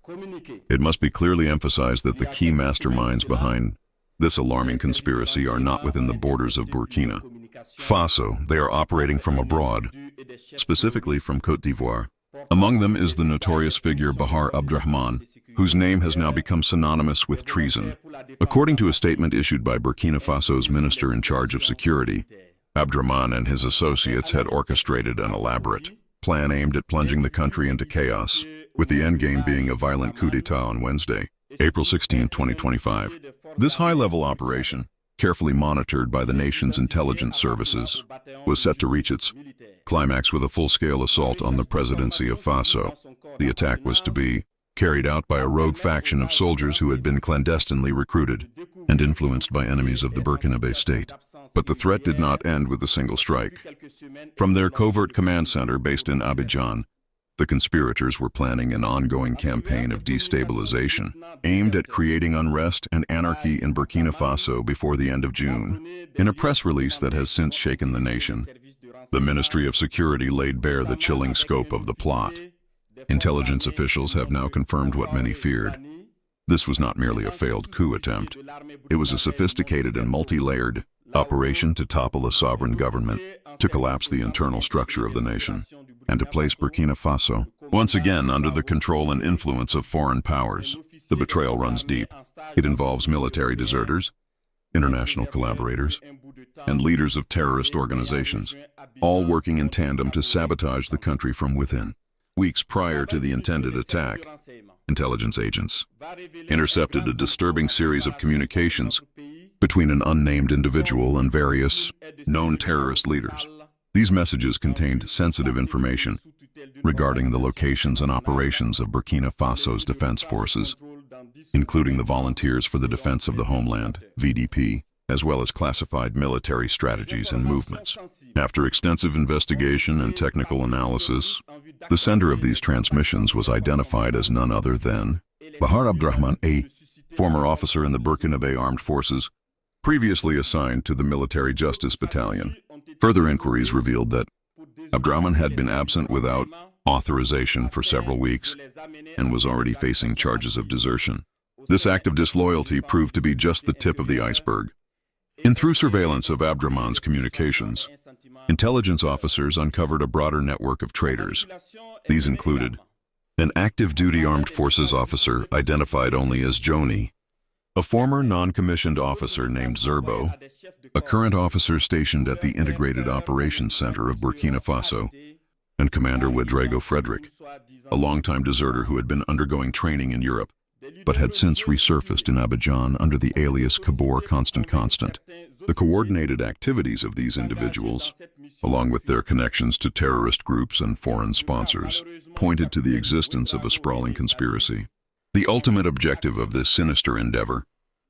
It must be clearly emphasized that the key masterminds behind this alarming conspiracy are not within the borders of Burkina Faso. They are operating from abroad, specifically from Côte d'Ivoire. Among them is the notorious figure Bahar Abdrahman, whose name has now become synonymous with treason. According to a statement issued by Burkina Faso's minister in charge of security, Abdrahman and his associates had orchestrated an elaborate plan aimed at plunging the country into chaos, with the endgame being a violent coup d'etat on Wednesday, April 16, 2025. This high-level operation, carefully monitored by the nation's intelligence services, was set to reach its climax with a full-scale assault on the presidency of Faso. The attack was to be carried out by a rogue faction of soldiers who had been clandestinely recruited and influenced by enemies of the Burkinabé state. But the threat did not end with a single strike. From their covert command center based in Abidjan, the conspirators were planning an ongoing campaign of destabilization, aimed at creating unrest and anarchy in Burkina Faso before the end of June. In a press release that has since shaken the nation, the Ministry of Security laid bare the chilling scope of the plot. Intelligence officials have now confirmed what many feared. This was not merely a failed coup attempt. It was a sophisticated and multi-layered operation to topple a sovereign government, to collapse the internal structure of the nation, and to place Burkina Faso once again under the control and influence of foreign powers. The betrayal runs deep. It involves military deserters, international collaborators, and leaders of terrorist organizations, all working in tandem to sabotage the country from within. Weeks prior to the intended attack, intelligence agents intercepted a disturbing series of communications between an unnamed individual and various known terrorist leaders. These messages contained sensitive information regarding the locations and operations of Burkina Faso's defense forces, including the Volunteers for the Defense of the Homeland, VDP, as well as classified military strategies and movements. After extensive investigation and technical analysis, the sender of these transmissions was identified as none other than Bahar Abdrahman, a former officer in the Burkinabé Armed Forces, previously assigned to the Military Justice Battalion. Further inquiries revealed that Abdrahman had been absent without authorization for several weeks and was already facing charges of desertion. This act of disloyalty proved to be just the tip of the iceberg. Through surveillance of Abdrahman's communications, intelligence officers uncovered a broader network of traitors. These included an active-duty armed forces officer identified only as Joni, a former non-commissioned officer named Zerbo, a current officer stationed at the Integrated Operations Center of Burkina Faso, and Commander Ouedraogo Frederick, a longtime deserter who had been undergoing training in Europe, but had since resurfaced in Abidjan under the alias Cabor Constant. The coordinated activities of these individuals, along with their connections to terrorist groups and foreign sponsors, pointed to the existence of a sprawling conspiracy. The ultimate objective of this sinister endeavor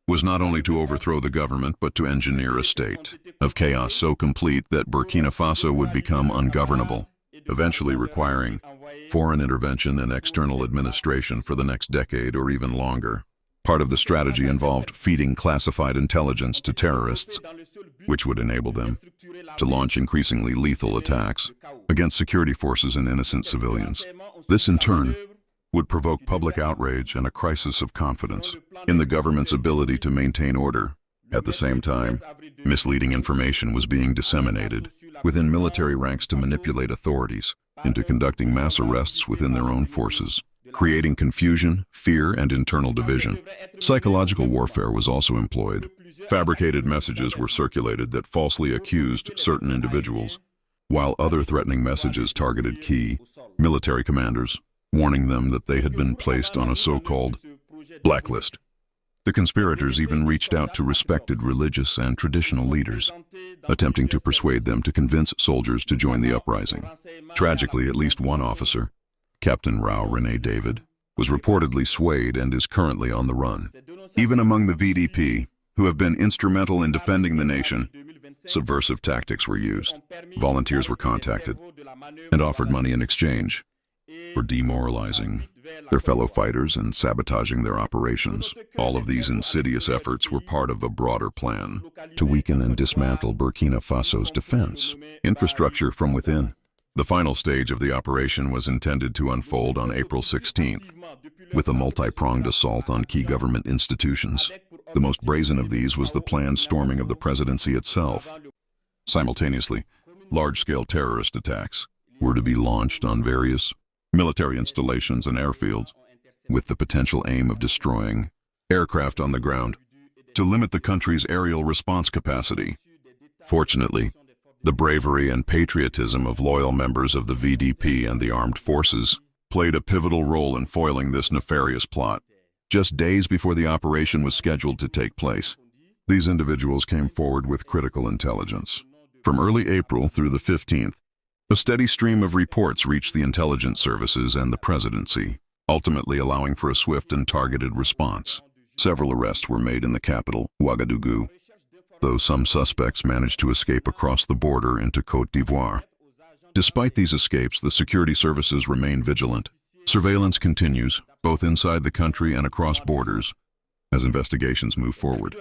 was not only to overthrow the government, but to engineer a state of chaos so complete that Burkina Faso would become ungovernable, eventually requiring foreign intervention and external administration for the next decade or even longer. Part of the strategy involved feeding classified intelligence to terrorists, which would enable them to launch increasingly lethal attacks against security forces and innocent civilians. This, in turn, would provoke public outrage and a crisis of confidence in the government's ability to maintain order. At the same time, misleading information was being disseminated within military ranks to manipulate authorities into conducting mass arrests within their own forces, creating confusion, fear, and internal division. Psychological warfare was also employed. Fabricated messages were circulated that falsely accused certain individuals, while other threatening messages targeted key military commanders, warning them that they had been placed on a so-called blacklist. The conspirators even reached out to respected religious and traditional leaders, attempting to persuade them to convince soldiers to join the uprising. Tragically, at least one officer, Captain Rao Rene David, was reportedly swayed and is currently on the run. Even among the VDP, who have been instrumental in defending the nation, subversive tactics were used. Volunteers were contacted and offered money in exchange for demoralizing their fellow fighters and sabotaging their operations. All of these insidious efforts were part of a broader plan to weaken and dismantle Burkina Faso's defense infrastructure from within. The final stage of the operation was intended to unfold on April 16th, with a multi-pronged assault on key government institutions. The most brazen of these was the planned storming of the presidency itself. Simultaneously, large-scale terrorist attacks were to be launched on various military installations and airfields, with the potential aim of destroying aircraft on the ground to limit the country's aerial response capacity. Fortunately, the bravery and patriotism of loyal members of the VDP and the armed forces played a pivotal role in foiling this nefarious plot. Just days before the operation was scheduled to take place, these individuals came forward with critical intelligence. From early April through the 15th, a steady stream of reports reached the intelligence services and the presidency, ultimately allowing for a swift and targeted response. Several arrests were made in the capital, Ouagadougou, though some suspects managed to escape across the border into Côte d'Ivoire. Despite these escapes, the security services remain vigilant. Surveillance continues, both inside the country and across borders, as investigations move forward.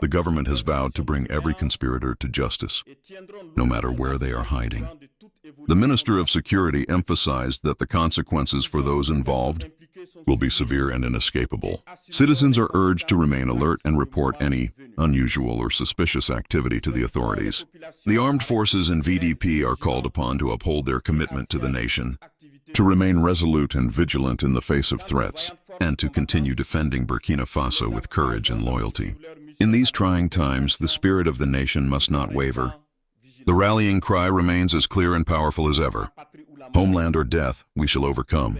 The government has vowed to bring every conspirator to justice, no matter where they are hiding. The Minister of Security emphasized that the consequences for those involved will be severe and inescapable. Citizens are urged to remain alert and report any unusual or suspicious activity to the authorities. The armed forces and VDP are called upon to uphold their commitment to the nation, to remain resolute and vigilant in the face of threats, and to continue defending Burkina Faso with courage and loyalty. In these trying times, the spirit of the nation must not waver. The rallying cry remains as clear and powerful as ever. Homeland or death, we shall overcome.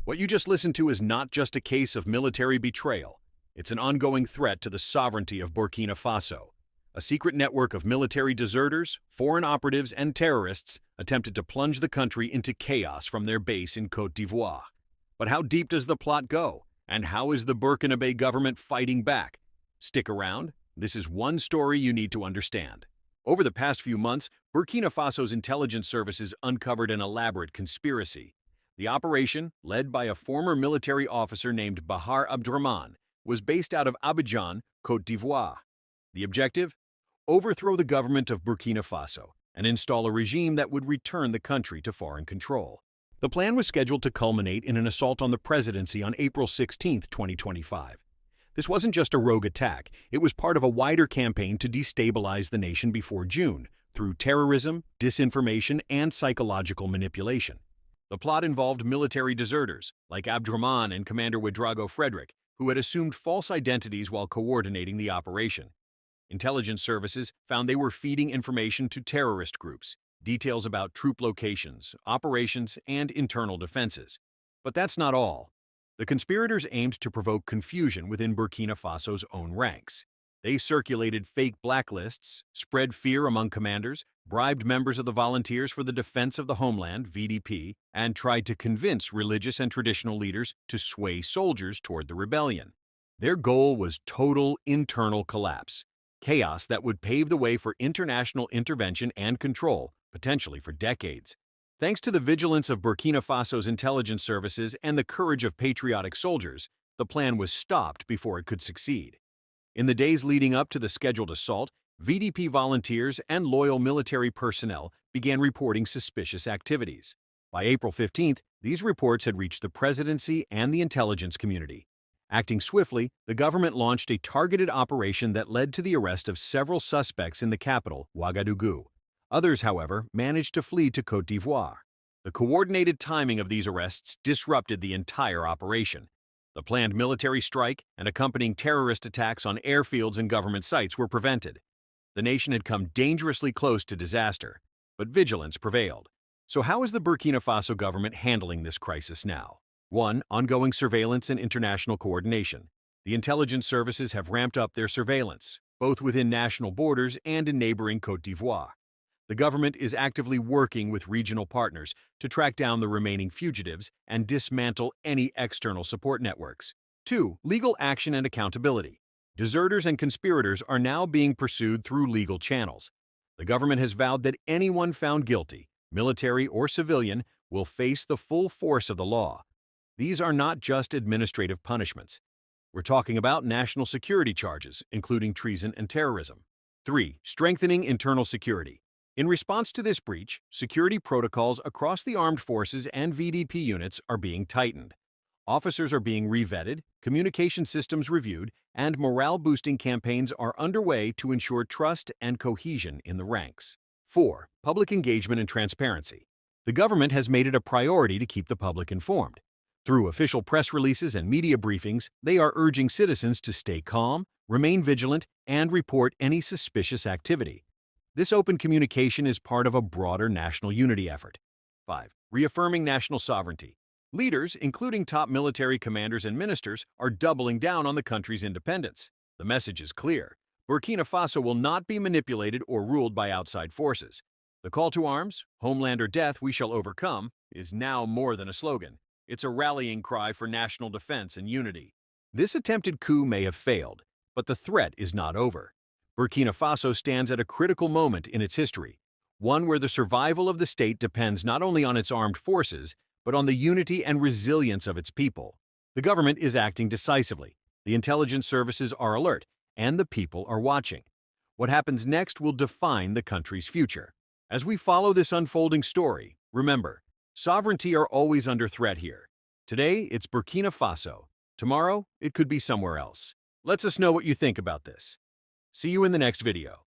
What you just listened to is not just a case of military betrayal. It's an ongoing threat to the sovereignty of Burkina Faso. A secret network of military deserters, foreign operatives, and terrorists attempted to plunge the country into chaos from their base in Côte d'Ivoire. But how deep does the plot go? And how is the Burkinabé government fighting back? Stick around. This is one story you need to understand. Over the past few months, Burkina Faso's intelligence services uncovered an elaborate conspiracy. The operation, led by a former military officer named Bahar Abdrahman, was based out of Abidjan, Côte d'Ivoire. The objective? Overthrow the government of Burkina Faso and install a regime that would return the country to foreign control. The plan was scheduled to culminate in an assault on the presidency on April 16, 2025. This wasn't just a rogue attack, it was part of a wider campaign to destabilize the nation before June, through terrorism, disinformation, and psychological manipulation. The plot involved military deserters, like Abdrahman and Commander Ouedraogo Frederick, who had assumed false identities while coordinating the operation. Intelligence services found they were feeding information to terrorist groups, details about troop locations, operations, and internal defenses. But that's not all. The conspirators aimed to provoke confusion within Burkina Faso's own ranks. They circulated fake blacklists, spread fear among commanders, bribed members of the Volunteers for the Defense of the Homeland, VDP, and tried to convince religious and traditional leaders to sway soldiers toward the rebellion. Their goal was total internal collapse, chaos that would pave the way for international intervention and control, potentially for decades. Thanks to the vigilance of Burkina Faso's intelligence services and the courage of patriotic soldiers, the plan was stopped before it could succeed. In the days leading up to the scheduled assault, VDP volunteers and loyal military personnel began reporting suspicious activities. By April 15th, these reports had reached the presidency and the intelligence community. Acting swiftly, the government launched a targeted operation that led to the arrest of several suspects in the capital, Ouagadougou. Others, however, managed to flee to Côte d'Ivoire. The coordinated timing of these arrests disrupted the entire operation. The planned military strike and accompanying terrorist attacks on airfields and government sites were prevented. The nation had come dangerously close to disaster, but vigilance prevailed. So how is the Burkina Faso government handling this crisis now? 1. Ongoing surveillance and international coordination. The intelligence services have ramped up their surveillance, both within national borders and in neighboring Côte d'Ivoire. The government is actively working with regional partners to track down the remaining fugitives and dismantle any external support networks. 2. Legal action and accountability. Deserters and conspirators are now being pursued through legal channels. The government has vowed that anyone found guilty, military or civilian, will face the full force of the law. These are not just administrative punishments. We're talking about national security charges, including treason and terrorism. 3. Strengthening internal security. In response to this breach, security protocols across the armed forces and VDP units are being tightened. Officers are being revetted, communication systems reviewed, and morale-boosting campaigns are underway to ensure trust and cohesion in the ranks. 4. Public engagement and transparency. The government has made it a priority to keep the public informed. Through official press releases and media briefings, they are urging citizens to stay calm, remain vigilant, and report any suspicious activity. This open communication is part of a broader national unity effort. 5. Reaffirming national sovereignty. Leaders, including top military commanders and ministers, are doubling down on the country's independence. The message is clear. Burkina Faso will not be manipulated or ruled by outside forces. The call to arms, homeland or death we shall overcome, is now more than a slogan. It's a rallying cry for national defense and unity. This attempted coup may have failed, but the threat is not over. Burkina Faso stands at a critical moment in its history, one where the survival of the state depends not only on its armed forces, but on the unity and resilience of its people. The government is acting decisively, the intelligence services are alert, and the people are watching. What happens next will define the country's future. As we follow this unfolding story, remember, sovereignty are always under threat here. Today, it's Burkina Faso. Tomorrow, it could be somewhere else. Let us know what you think about this. See you in the next video.